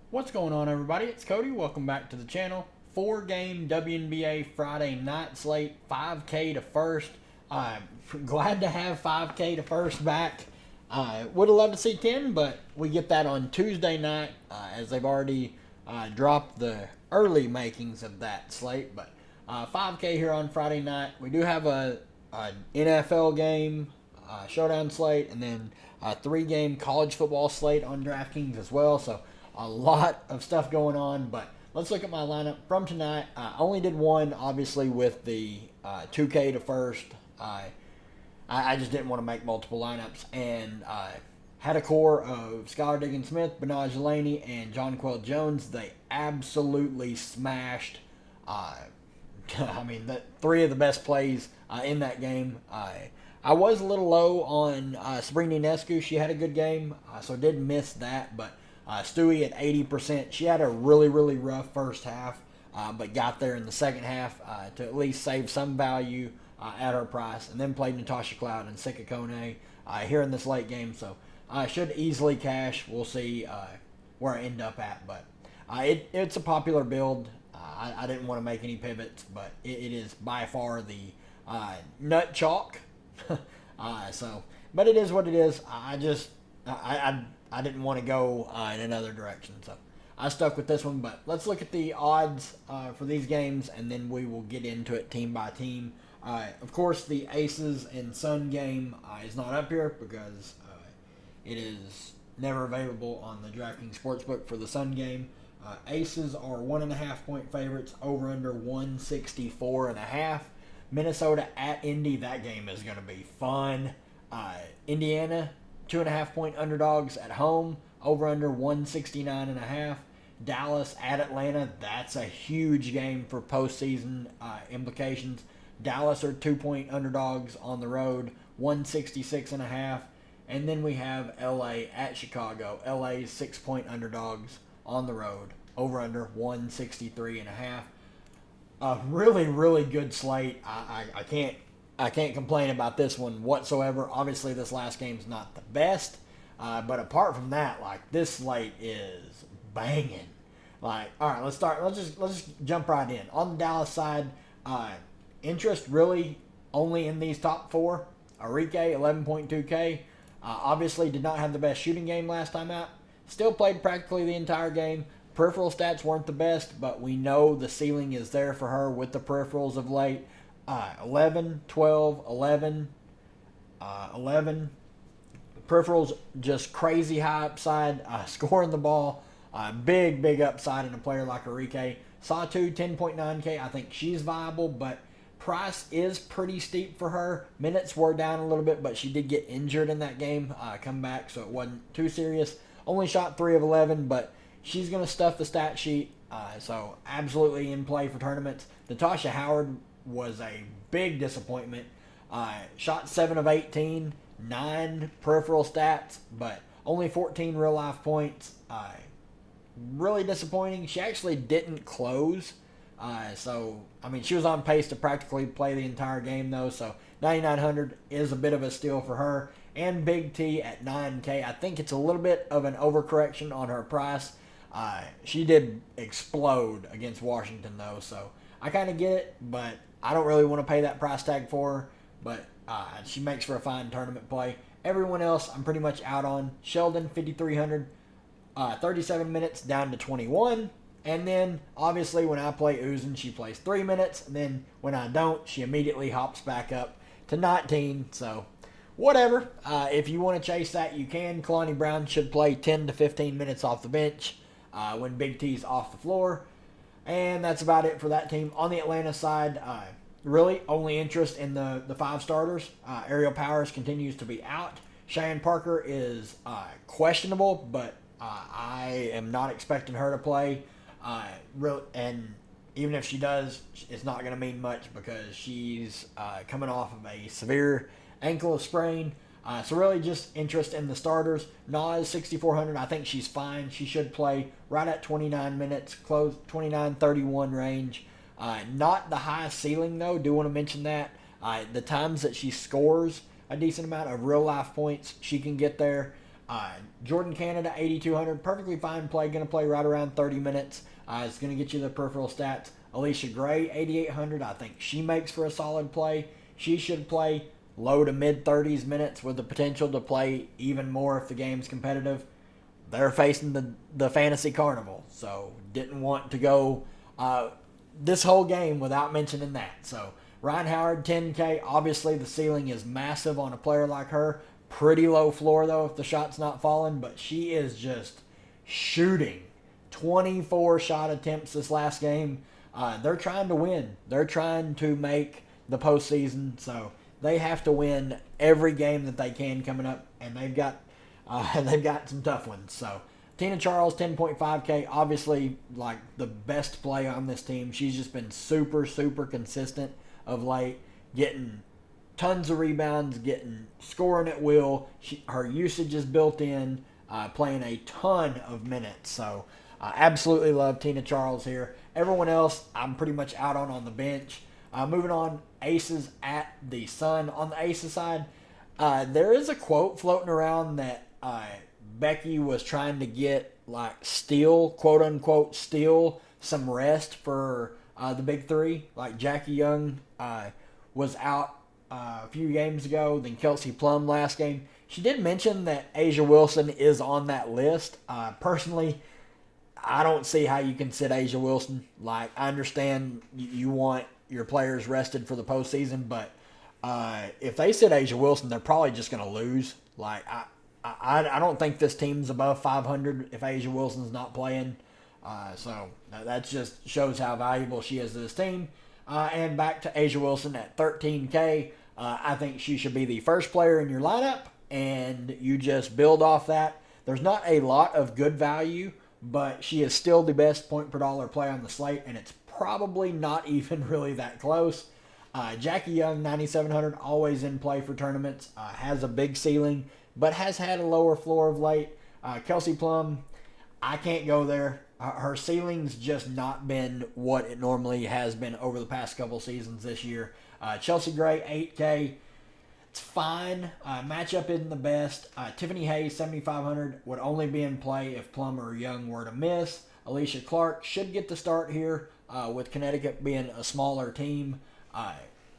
What's going on, everybody? It's Cody. Welcome back to the channel. 4-game Wnba Friday night slate, 5K to first. I'm glad to have 5K to first back. I would have loved to see 10, but we get that on Tuesday night as they've already dropped the early makings of that slate. But 5K here on Friday night. We do have a NFL game showdown slate, and then a 3-game college football slate on Draftkings as well. So a lot of stuff going on, but let's look at my lineup from tonight. I only did one, obviously, with the 2K to first. I just didn't want to make multiple lineups, and had a core of Skylar Diggins-Smith, Benaj Delaney, and Jonquel Jones. They absolutely smashed. Three of the best plays in that game. I was a little low on Sabrina Ionescu. She had a good game, so did miss that, but Stewie at 80%. She had a really, really rough first half, but got there in the second half to at least save some value at her price, and then played Natasha Cloud and Sika Kone here in this late game. So I should easily cash. We'll see where I end up at, but it's a popular build. I didn't want to make any pivots, but it is by far the nut chalk. But it is what it is. I didn't want to go in another direction, so I stuck with this one. But let's look at the odds for these games, and then we will get into it team by team. Of course, the Aces and Sun game is not up here because it is never available on the DraftKings Sportsbook for the Sun game. Aces are 1.5 point favorites, over under 164.5. Minnesota at Indy, that game is going to be fun. Indiana, 2.5 point underdogs at home, over under 169.5. Dallas at Atlanta, that's a huge game for postseason implications. Dallas are 2 point underdogs on the road, 166.5. And then we have LA at Chicago. LA's 6 point underdogs on the road, over under 163.5. A really, really good slate. I can't complain about this one whatsoever. Obviously, this last game's not the best, but apart from that, this slate is banging. All right, let's start. Let's just jump right in. On the Dallas side, interest really only in these top four. Arike, 11.2K. Obviously, did not have the best shooting game last time out. Still played practically the entire game. Peripheral stats weren't the best, but we know the ceiling is there for her with the peripherals of late. 11, 12, 11, 11. Peripherals just crazy high upside. Scoring the ball, big upside in a player like Arike. Satu, 10.9K. I think she's viable, but price is pretty steep for her. Minutes were down a little bit, but she did get injured in that game. Come back, so it wasn't too serious. Only shot 3 of 11, but she's going to stuff the stat sheet, so absolutely in play for tournaments. Natasha Howard was a big disappointment. Shot 7 of 18, 9 peripheral stats, but only 14 real-life points. Really disappointing. She actually didn't close, she was on pace to practically play the entire game, though, so 9,900 is a bit of a steal for her. And Big T at 9K. I think it's a little bit of an overcorrection on her price. She did explode against Washington, though, so I kind of get it, but I don't really want to pay that price tag for her. But she makes for a fine tournament play. Everyone else I'm pretty much out on. Sheldon, 5,300, 37 minutes down to 21. And then, obviously, when I play Uzan, she plays 3 minutes. And then when I don't, she immediately hops back up to 19. So, whatever. If you want to chase that, you can. Kalani Brown should play 10 to 15 minutes off the bench when Big T's off the floor. And that's about it for that team. On the Atlanta side, really only interest in the 5 starters. Ariel Powers continues to be out. Cheyenne Parker is questionable, but I am not expecting her to play. And even if she does, it's not going to mean much because she's coming off of a severe ankle sprain. So really just interest in the starters. Nas, 6,400. I think she's fine. She should play right at 29 minutes, close 29-31 range. Not the highest ceiling, though. Do want to mention that. The times that she scores a decent amount of real-life points, she can get there. Jordan Canada, 8,200, perfectly fine play, going to play right around 30 minutes. It's going to get you the peripheral stats. Alicia Gray, 8,800, I think she makes for a solid play. She should play low to mid 30s minutes with the potential to play even more if the game's competitive. They're facing the Fantasy Carnival, so didn't want to go this whole game without mentioning that. So Ryan Howard, 10K. Obviously, the ceiling is massive on a player like her. Pretty low floor, though, if the shot's not falling, but she is just shooting. 24 shot attempts this last game. They're trying to win. They're trying to make the postseason, so they have to win every game that they can coming up, and they've got some tough ones. So Tina Charles, 10.5K, obviously like the best play on this team. She's just been super, super consistent of late, getting tons of rebounds, scoring at will. Her usage is built in, playing a ton of minutes. So absolutely love Tina Charles here. Everyone else, I'm pretty much out on the bench. Moving on, aces at the Sun. On the aces side, there is a quote floating around that Becky was trying to get quote unquote steal some rest for the big three. Like Jackie Young was out a few games ago, then Kelsey Plum last game. She did mention that Asia Wilson is on that list. Personally, I don't see how you can sit Asia Wilson. Like, I understand you want your players rested for the postseason, but if they sit Asia Wilson, they're probably just going to lose. Like, I don't think this team's above 500 if Asia Wilson's not playing. So that just shows how valuable she is to this team. And back to Asia Wilson at 13K. I think she should be the first player in your lineup, and you just build off that. There's not a lot of good value, but she is still the best point per dollar play on the slate, and it's probably not even really that close. Jackie Young, 9,700, always in play for tournaments, has a big ceiling, but has had a lower floor of late. Kelsey Plum, I can't go there. Her ceiling's just not been what it normally has been over the past couple seasons this year. Chelsea Gray, 8K. It's fine. Matchup isn't the best. Tiffany Hayes, 7,500, would only be in play if Plum or Young were to miss. Alicia Clark should get the start here with Connecticut being a smaller team.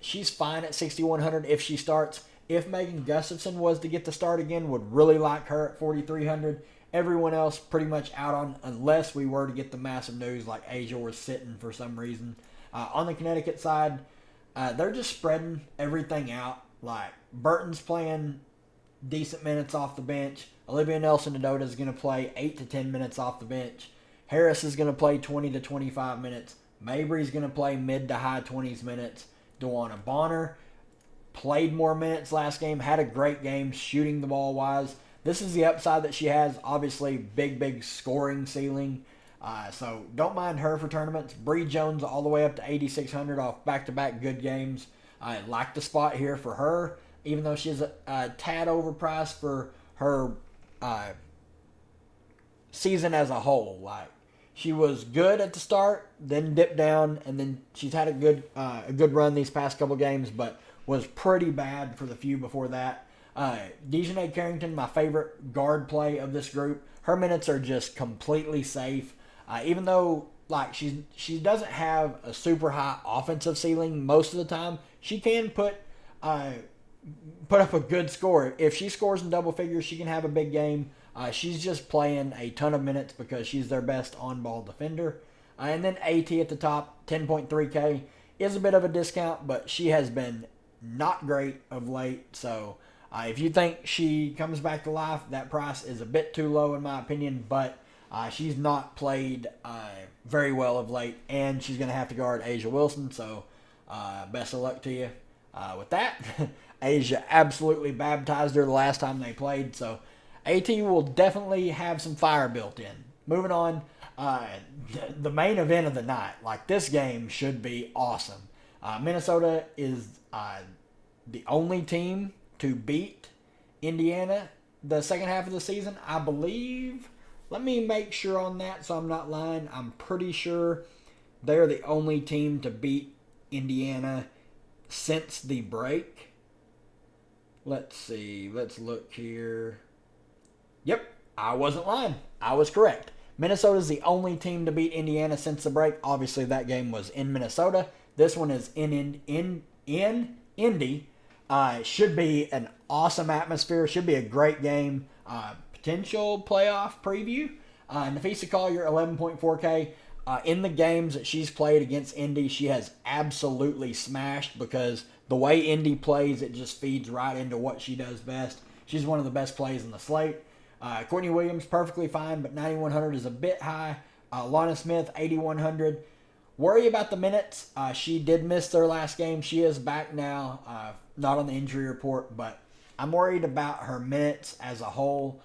She's fine at 6,100 if she starts. If Megan Gustafson was to get the start again, would really like her at 4,300. Everyone else pretty much out on, unless we were to get the massive news like Asia was sitting for some reason. On the Connecticut side, they're just spreading everything out. Like, Burton's playing decent minutes off the bench. Olivia Nelson-Nadota is going to play 8 to 10 minutes off the bench. Harris is going to play 20 to 25 minutes. Mabry's going to play mid to high 20s minutes. Dewana Bonner played more minutes last game, had a great game shooting the ball wise. This is the upside that she has. Obviously, big scoring ceiling. So don't mind her for tournaments. Bree Jones all the way up to 8,600 off back-to-back good games. I like the spot here for her, even though she's a tad overpriced for her season as a whole. Like, she was good at the start, then dipped down, and then she's had a good run these past couple games, but was pretty bad for the few before that. Dejanay Carrington, my favorite guard play of this group. Her minutes are just completely safe. Even though she doesn't have a super high offensive ceiling most of the time, she can put up a good score. If she scores in double figures, she can have a big game. She's just playing a ton of minutes because she's their best on-ball defender. And then AT at the top, 10.3K, is a bit of a discount, but she has been not great of late. So if you think she comes back to life, that price is a bit too low in my opinion, but she's not played very well of late, and she's going to have to guard Asia Wilson, so best of luck to you with that. Asia absolutely baptized her the last time they played, so AT will definitely have some fire built in. Moving on, the main event of the night. Like, this game should be awesome. Minnesota is the only team to beat Indiana the second half of the season, I believe. Let me make sure on that so I'm not lying. I'm pretty sure they're the only team to beat Indiana since the break. Let's see. Let's look here. Yep, I wasn't lying. I was correct. Minnesota's the only team to beat Indiana since the break. Obviously, that game was in Minnesota. This one is in Indy. Should be an awesome atmosphere. Should be a great game. Potential playoff preview. Nafisa Collier, 11.4K. In the games that she's played against Indy, she has absolutely smashed because the way Indy plays, it just feeds right into what she does best. She's one of the best plays in the slate. Courtney Williams, perfectly fine, but 9,100 is a bit high. Lana Smith, 8,100. Worry about the minutes. She did miss their last game. She is back now. Not on the injury report, but I'm worried about her minutes as a whole.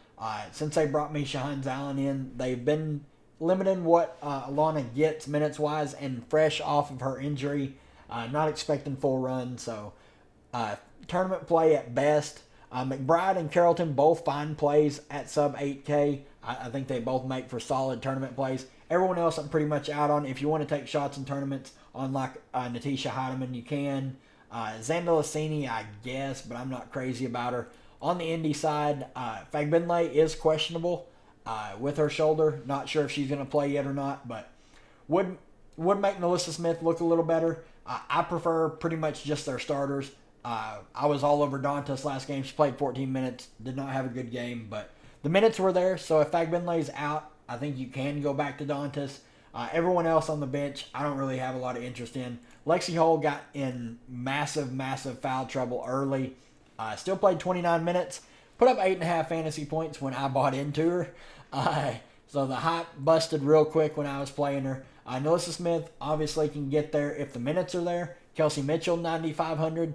Since they brought Misha Hines-Allen in, they've been limiting what Alana gets minutes-wise, and fresh off of her injury, not expecting full run. So tournament play at best. McBride and Carrollton both fine plays at sub 8K. I think they both make for solid tournament plays. Everyone else I'm pretty much out on. If you want to take shots in tournaments on like Natisha Heidemann, you can. Zandalasini, I guess, but I'm not crazy about her. On the Indy side, Fagbinlay is questionable with her shoulder. Not sure if she's going to play yet or not, but would make Melissa Smith look a little better. I prefer pretty much just their starters. I was all over Dantas last game. She played 14 minutes. Did not have a good game, but the minutes were there. So if Fagbinlay's out, I think you can go back to Dantas. Everyone else on the bench, I don't really have a lot of interest in. Lexi Hull got in massive foul trouble early. Still played 29 minutes. Put up 8.5 fantasy points when I bought into her. So the hype busted real quick when I was playing her. Melissa Smith obviously can get there if the minutes are there. Kelsey Mitchell, 9,500.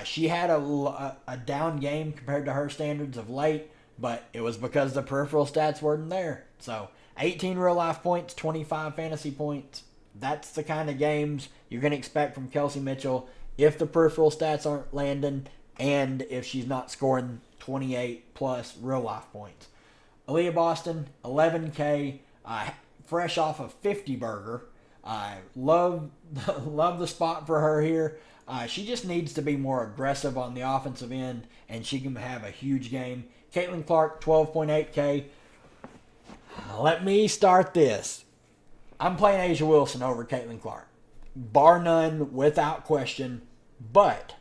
She had a down game compared to her standards of late, but it was because the peripheral stats weren't there. So 18 real life points, 25 fantasy points. That's the kind of games you're going to expect from Kelsey Mitchell if the peripheral stats aren't landing and if she's not scoring 28 plus real life points. Aaliyah Boston, 11K, fresh off a 50 burger. Love the spot for her here. She just needs to be more aggressive on the offensive end, and she can have a huge game. Caitlin Clark, 12.8K. Let me start this. I'm playing Asia Wilson over Caitlin Clark. Bar none, without question. But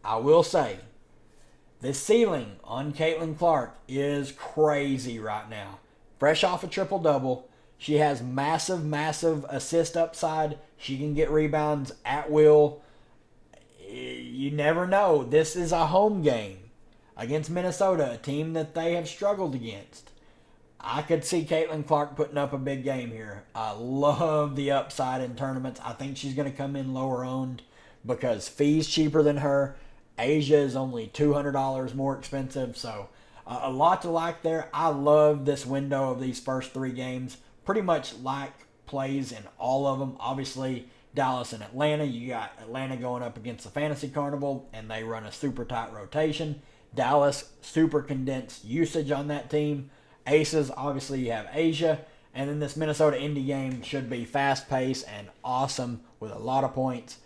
I will say, the ceiling on Caitlin Clark is crazy right now. Fresh off a triple-double. She has massive assist upside. She can get rebounds at will. You never know. This is a home game against Minnesota, a team that they have struggled against. I could see Caitlin Clark putting up a big game here. I love the upside in tournaments. I think she's going to come in lower owned because fee's cheaper than her. Asia is only $200 more expensive, so a lot to like there. I love this window of these first three games. Pretty much like plays in all of them. Obviously, Dallas and Atlanta. You got Atlanta going up against the Fantasy Carnival, and they run a super tight rotation. Dallas, super condensed usage on that team. Aces, obviously you have Asia. And then this Minnesota-Indy game should be fast-paced and awesome with a lot of points.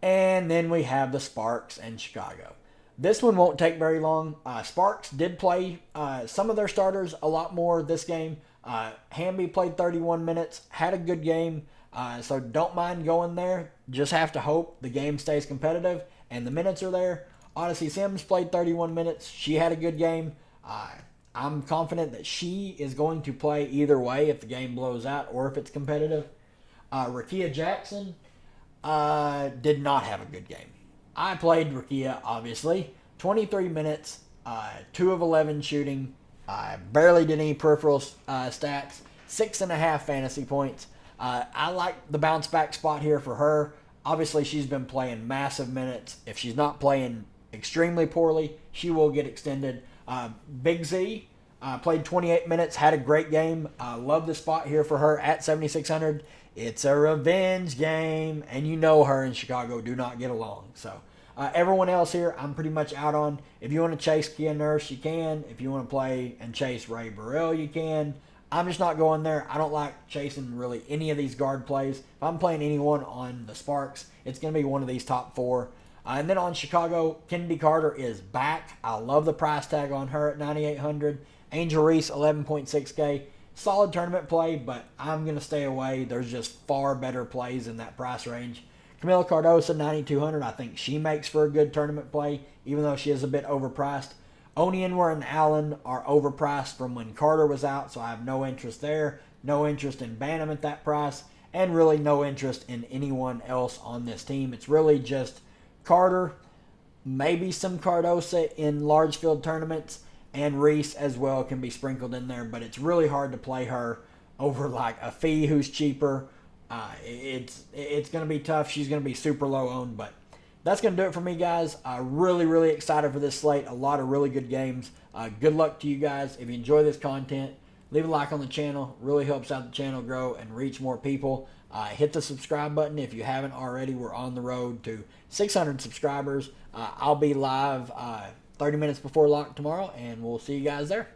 And then we have the Sparks and Chicago. This one won't take very long. Sparks did play some of their starters a lot more this game. Wnba played 31 minutes, had a good game. So don't mind going there. Just have to hope the game stays competitive and the minutes are there. Odyssey Sims played 31 minutes. She had a good game. I'm confident that she is going to play either way if the game blows out or if it's competitive. Rakia Jackson did not have a good game. I played Rakia, obviously. 23 minutes, 2 of 11 shooting. Barely did any peripheral stats. 6.5 fantasy points. I like the bounce back spot here for her. Obviously, she's been playing massive minutes. If she's not playing extremely poorly, she will get extended. Big Z played 28 minutes, had a great game. Love the spot here for her at 7,600. It's a revenge game, and you know her and Chicago do not get along. So everyone else here, I'm pretty much out on. If you want to chase Kia Nurse, you can. If you want to play and chase Ray Burrell, you can. I'm just not going there. I don't like chasing really any of these guard plays. If I'm playing anyone on the Sparks, it's going to be one of these top four. And then on Chicago, Kennedy Carter is back. I love the price tag on her at 9,800. Angel Reese, 11.6K. Solid tournament play, but I'm going to stay away. There's just far better plays in that price range. Camila Cardoso, 9,200. I think she makes for a good tournament play, even though she is a bit overpriced. Wnba and Allen are overpriced from when Carter was out, so I have no interest there. No interest in Bantam at that price, and really no interest in anyone else on this team. It's really just Carter, maybe some Cardoso in large field tournaments, and Reese as well can be sprinkled in there, but it's really hard to play her over like a Fee who's cheaper. It's going to be tough. She's going to be super low owned, but that's going to do it for me, guys. Really excited for this slate. A lot of really good games. Good luck to you guys. If you enjoy this content, leave a like on the channel. Really helps out the channel grow and reach more people. Hit the subscribe button if you haven't already. We're on the road to 600 subscribers. I'll be live 30 minutes before lock tomorrow, and we'll see you guys there.